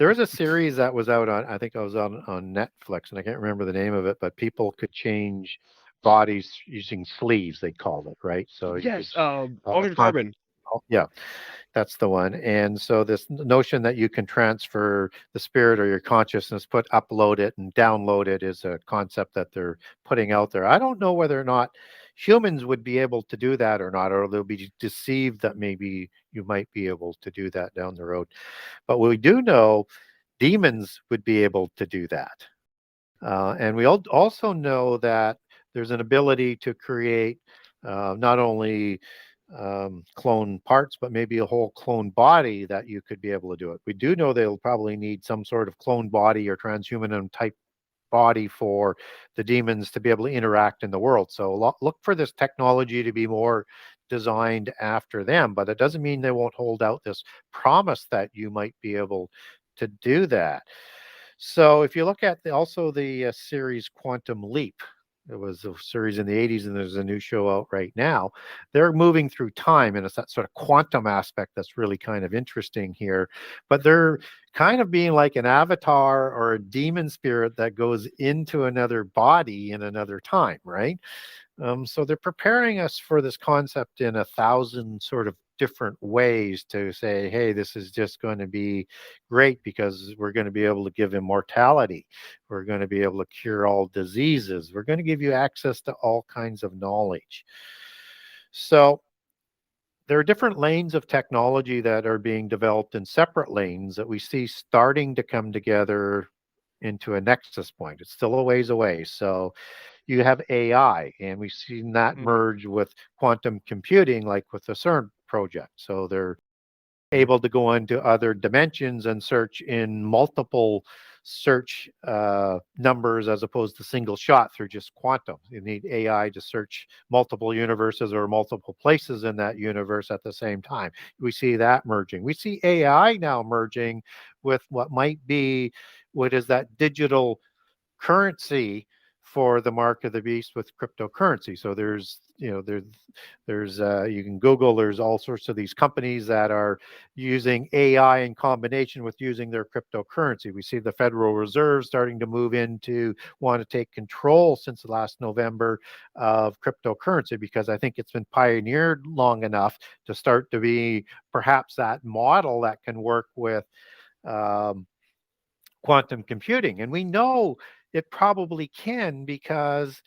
There is a series that was out on, I think I was on Netflix, and I can't remember the name of it, but people could change bodies using sleeves, they called it, right? So you could, Yes, a altered con carbon. yeah, that's the one. And so this notion that you can transfer the spirit or your consciousness, upload it and download it is a concept that they're putting out there. I don't know whether or not humans would be able to do that or not, or they'll be deceived that maybe you might be able to do that down the road. But we do know demons would be able to do that. And we also know that there's an ability to create not only clone parts, but maybe a whole clone body that you could be able to do it. We do know they'll probably need some sort of clone body or transhumanism type body for the demons to be able to interact in the world. So look for this technology to be more designed after them, but it doesn't mean they won't hold out this promise that you might be able to do that. So if you look at also the series Quantum Leap, it was a series in the 80s, and there's a new show out right now. They're moving through time, and it's that sort of quantum aspect that's really kind of interesting here. But they're kind of being like an avatar or a demon spirit that goes into another body in another time, right? So they're preparing us for this concept in a thousand sort of different ways to say, hey, this is just going to be great because we're going to be able to give immortality. We're going to be able to cure all diseases. We're going to give you access to all kinds of knowledge. So there are different lanes of technology that are being developed in separate lanes that we see starting to come together into a nexus point. It's still a ways away. So you have AI, and we've seen that Hmm. merge with quantum computing, like with the CERN project. So they're able to go into other dimensions and search in multiple search numbers as opposed to single shot through just quantum. You need AI to search multiple universes or multiple places in that universe at the same time. We see that merging. We see AI now merging with what might be what is that digital currency for the mark of the beast with cryptocurrency. So there's you can Google, there's all sorts of these companies that are using AI in combination with using their cryptocurrency. We see the Federal Reserve starting to move into want to take control since last November of cryptocurrency because I think it's been pioneered long enough to start to be perhaps that model that can work with um, quantum computing. And we know it probably can because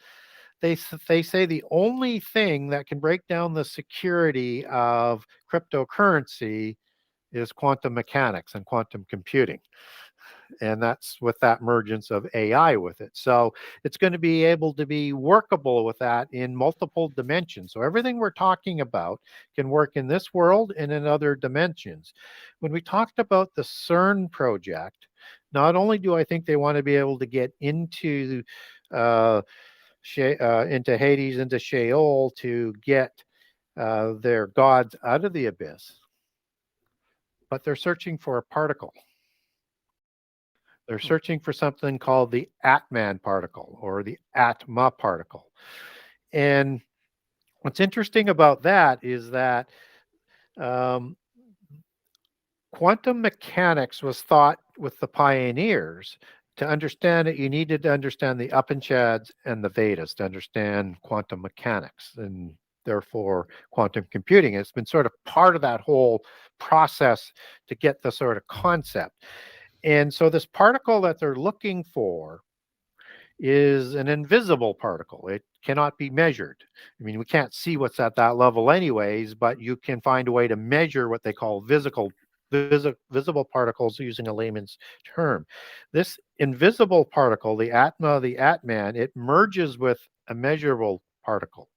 they say the only thing that can break down the security of cryptocurrency is quantum mechanics and quantum computing. And that's with that emergence of AI with it. So it's going to be able to be workable with that in multiple dimensions. So everything we're talking about can work in this world and in other dimensions. When we talked about the CERN project, not only do I think they want to be able to get uh, into Hades, into Sheol to get their gods out of the abyss, but they're searching for a particle. They're searching for something called the Atman particle or the Atma particle. And what's interesting about that is that um, quantum mechanics was thought with the pioneers to understand it, you needed to understand the Upanishads and the Vedas to understand quantum mechanics and therefore quantum computing. It's been sort of part of that whole process to get the sort of concept. And so this particle that they're looking for is an invisible particle. It cannot be measured. I mean, we can't see what's at that level anyways, but you can find a way to measure what they call visible particles using a layman's term. This invisible particle, the Atma, the Atman, it merges with a measurable particle.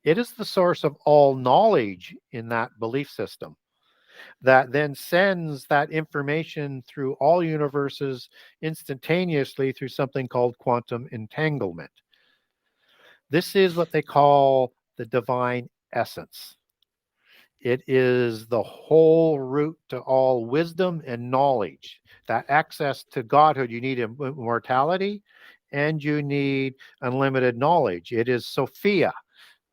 It is the source of all knowledge in that belief system that then sends that information through all universes instantaneously through something called quantum entanglement. This is what they call the divine essence. It is the whole root to all wisdom and knowledge. That access to Godhood, you need immortality and you need unlimited knowledge. It is Sophia,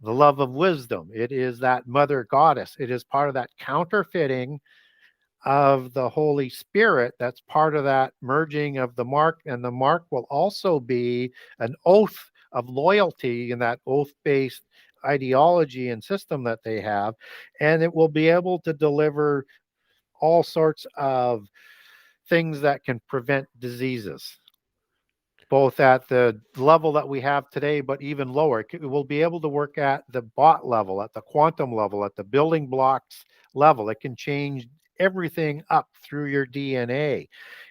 the love of wisdom. It is that mother goddess. It is part of that counterfeiting of the Holy Spirit that's part of that merging of the mark, and the mark will also be an oath of loyalty in that oath-based ideology and system that they have, and it will be able to deliver all sorts of things that can prevent diseases, both at the level that we have today, but even lower. It will be able to work at the bot level, at the quantum level, at the building blocks level. It can change everything up through your DNA,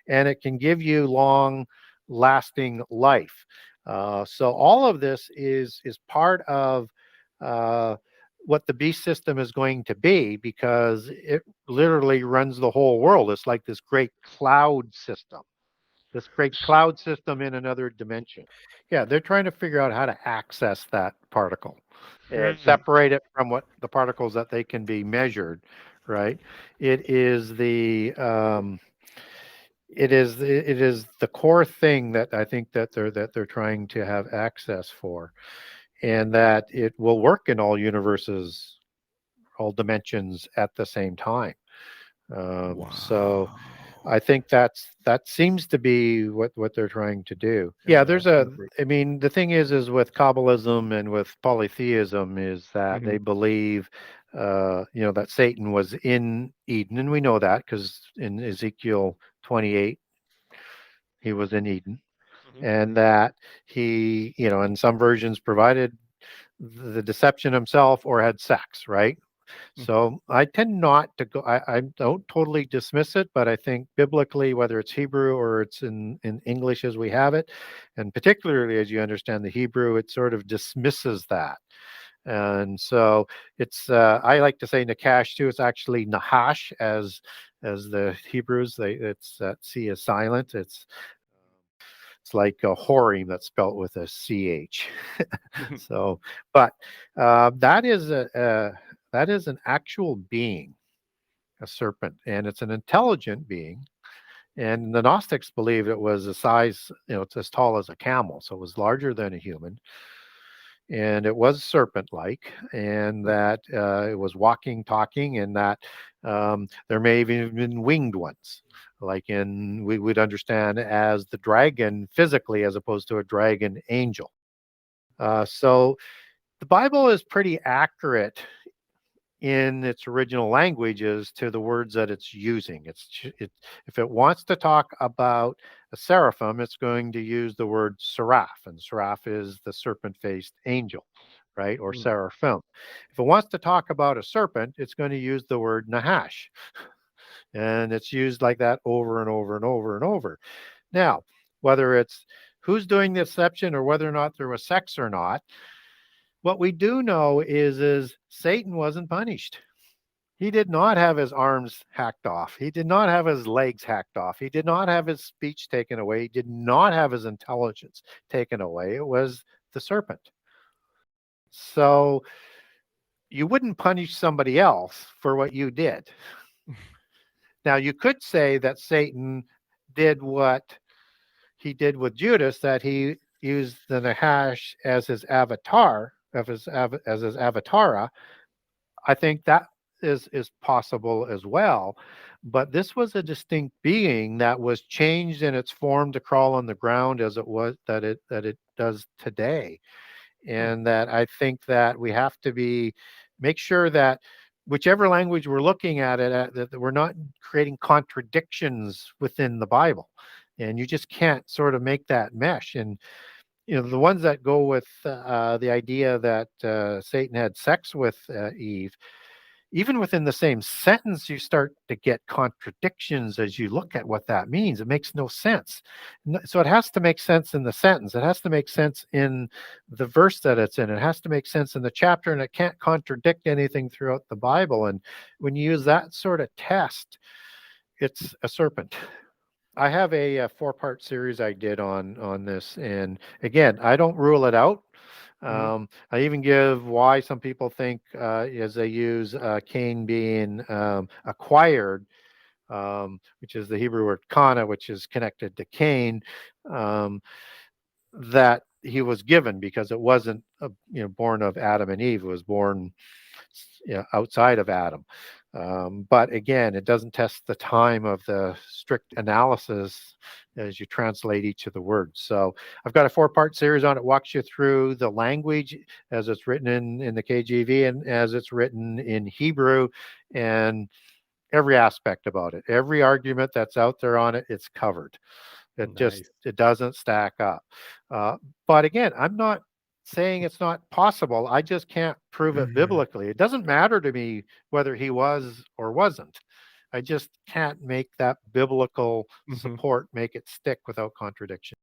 and it can give you long lasting life. So all of this is part of uh, what the beast system is going to be, because it literally runs the whole world. It's like this great cloud system, this great cloud system in another dimension. Yeah, they're trying to figure out how to access that particle and Hmm. separate it from what the particles that they can be measured, right? It is the it is the core thing that I think that they're trying to have access for, and that it will work in all universes, all dimensions at the same time. So Wow. I think that seems to be what they're trying to do. Yeah, there's That's a. perfect. I mean, the thing is with Kabbalism and with polytheism is that Hmm. they believe, that Satan was in Eden, and we know that because in Ezekiel 28 he was in Eden, Hmm. and that he, in some versions provided the deception himself or had sex, right? So I tend not to go. I don't totally dismiss it, but I think biblically, whether it's Hebrew or it's in English as we have it, and particularly as you understand the Hebrew, it sort of dismisses that. And so it's I like to say Nakash too. It's actually Nahash as the Hebrews. It's that C is silent. It's like a whoring that's spelt with a ch. So, but that is that is an actual being, a serpent, and it's an intelligent being. And the Gnostics believed it was a size, it's as tall as a camel, so it was larger than a human, and it was serpent-like, and that it was walking, talking, and that there may have even been winged ones, like in we would understand as the dragon physically, as opposed to a dragon angel. So the Bible is pretty accurate in its original languages to the words that it's using. If it wants to talk about a seraphim, it's going to use the word seraph, and seraph is the serpent-faced angel, right? Or seraphim. If it wants to talk about a serpent, it's going to use the word nahash, and it's used like that over and over and over and over. Now, whether it's who's doing the deception or whether or not there was sex or not, what we do know is Satan wasn't punished. He did not have his arms hacked off. He did not have his legs hacked off. He did not have his speech taken away. He did not have his intelligence taken away. It was the serpent. So you wouldn't punish somebody else for what you did. Now, you could say that Satan did what he did with Judas, that he used the Nahash as his avatar, as his avatara. I think that is possible as well. But this was a distinct being that was changed in its form to crawl on the ground as it was that it does today. And that I think that we have to make sure that whichever language we're looking at it at, that we're not creating contradictions within the Bible. And you just can't sort of make that mesh. And the ones that go with the idea that Satan had sex with Eve, even within the same sentence, you start to get contradictions as you look at what that means. It makes no sense. So it has to make sense in the sentence. It has to make sense in the verse that it's in. It has to make sense in the chapter, and it can't contradict anything throughout the Bible. And when you use that sort of test, it's a serpent. I have a four-part series I did on this, and again, I don't rule it out. Hmm. I even give why some people think, as they use Cain being acquired, which is the Hebrew word kana, which is connected to Cain, um, that he was given because it wasn't born of Adam and Eve. It was born outside of Adam. But again, it doesn't test the time of the strict analysis as you translate each of the words. So I've got a 4-part series on it, walks you through the language as it's written in the KJV and as it's written in Hebrew, and every aspect about it. Every argument that's out there on it, it's covered. It doesn't stack up. But again, I'm not saying it's not possible. I just can't prove it biblically. It doesn't matter to me whether he was or wasn't. I just can't make that biblical support make it stick without contradiction.